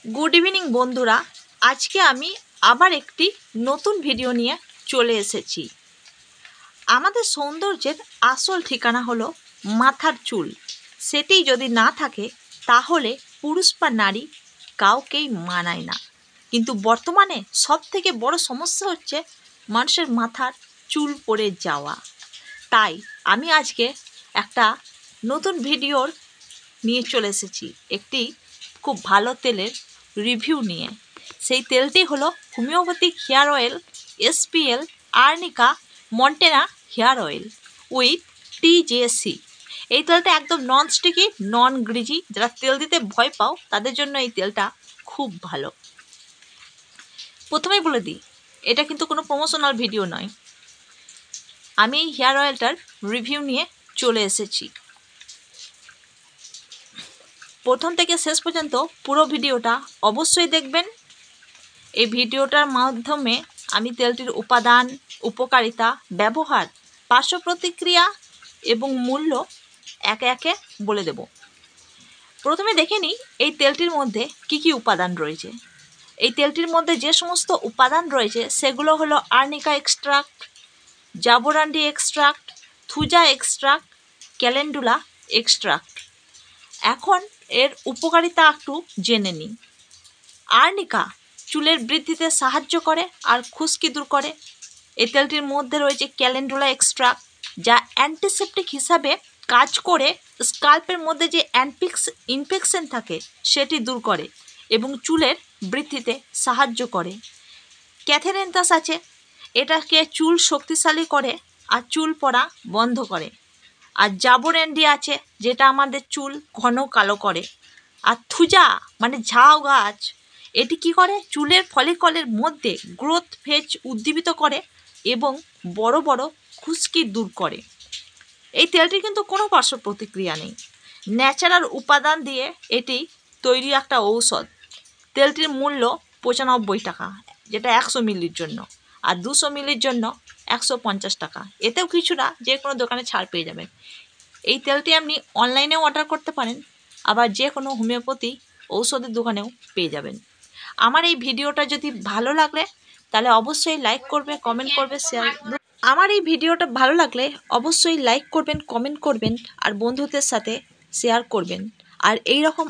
Good evening বন্ধুরা, আজকে আমি আবার একটি নতুন ভিডিও নিয়ে চলে এসেছি। আমাদের সৌন্দর্যের আসল ঠিকানা হলো মাথার চুল। সেটি যদি না থাকে তাহলে পুরুষ বা নারী কাউকেই মানায় না। কিন্তু বর্তমানে সবথেকে বড় সমস্যা হচ্ছে মানুষের মাথার চুল পড়ে যাওয়া। তাই আমি আজকে একটা নতুন ভিডিওর নিয়ে চলে এসেছি একটি খুব ভালো তেলের রিভিউ নিয়ে। সেই তেলটি হলো homeopathic hair oil SPL Arnica Montana hair oil with TJC। এই তেলটা একদম নন স্টিকি, নন গ্রিজি। যারা তেল দিতে ভয় পাও তাদের জন্য এই তেলটা খুব ভালো। প্রথমেই বলে দিই, এটা কিন্তু কোনো প্রমোশনাল ভিডিও নয়। আমি এই হেয়ার অয়েলটার রিভিউ নিয়ে চলে এসেছি। প্রথম থেকে শেষ পর্যন্ত পুরো ভিডিওটা অবশ্যই দেখবেন। এই ভিডিওটার মাধ্যমে আমি তেলটির উপাদান, উপকারিতা, ব্যবহার, পার্শ্ব প্রতিক্রিয়া এবং মূল্য একে একে বলে দেব। প্রথমে দেখে নিই এই তেলটির মধ্যে কি কি উপাদান রয়েছে। এই তেলটির মধ্যে যে সমস্ত উপাদান রয়েছে সেগুলো হলো arnica extract, jaborandi extract, thuja extract, calendula extract. এখন এর উপকারিতা একটু জেনে নিই। আর্নিকা চুলের বৃদ্ধিতে সাহায্য করে আর খুশকি দূর করে। এই তেলটির মধ্যে রয়েছে ক্যালেন্ডুলা এক্সট্রাক্ট, যা অ্যান্টিসেপটিক হিসাবে কাজ করে স্কাল্পের মধ্যে যে ইনফেকশন থাকে সেটি দূর করে এবং চুলের বৃদ্ধিতে সাহায্য করে। ক্যাথেরেন্থাস আছে, এটাকে চুল শক্তিশালী করে আর চুল পড়া বন্ধ করে। আর জাবোরান্ডি আছে, যেটা আমাদের চুল ঘন কালো করে। আর থুজা মানে ঝাউ গাছ, এটি কি করে চুলের ফলিকলের মধ্যে গ্রোথ ফেজ উদ্দীপিত করে এবং বড় বড় খুশকি দূর করে। এই তেলটি কিন্তু কোনো পার্শ্ব প্রতিক্রিয়া নেই, ন্যাচারাল উপাদান দিয়ে এটি তৈরি একটা ঔষধ। তেলটির মূল্য 95 টাকা, যেটা 100 মিলির জন্য, আর 200 মিলির জন্য 150 টাকা। এতেও কিছু না, যে কোনো দোকানে ছাড় পেয়ে যাবেন। এই তেলটি আপনি অনলাইনেও অর্ডার করতে পারেন, আবার যে কোনো হোমিওপ্যাথি ঔষধের দোকানেও পেয়ে যাবেন। আমার এই ভিডিওটা যদি ভালো লাগলে তাহলে অবশ্যই লাইক করবে, কমেন্ট করবে, শেয়ার। আমার এই ভিডিওটা ভালো লাগলে অবশ্যই লাইক করবেন, কমেন্ট করবেন আর বন্ধুদের সাথে শেয়ার করবেন। আর এই রকম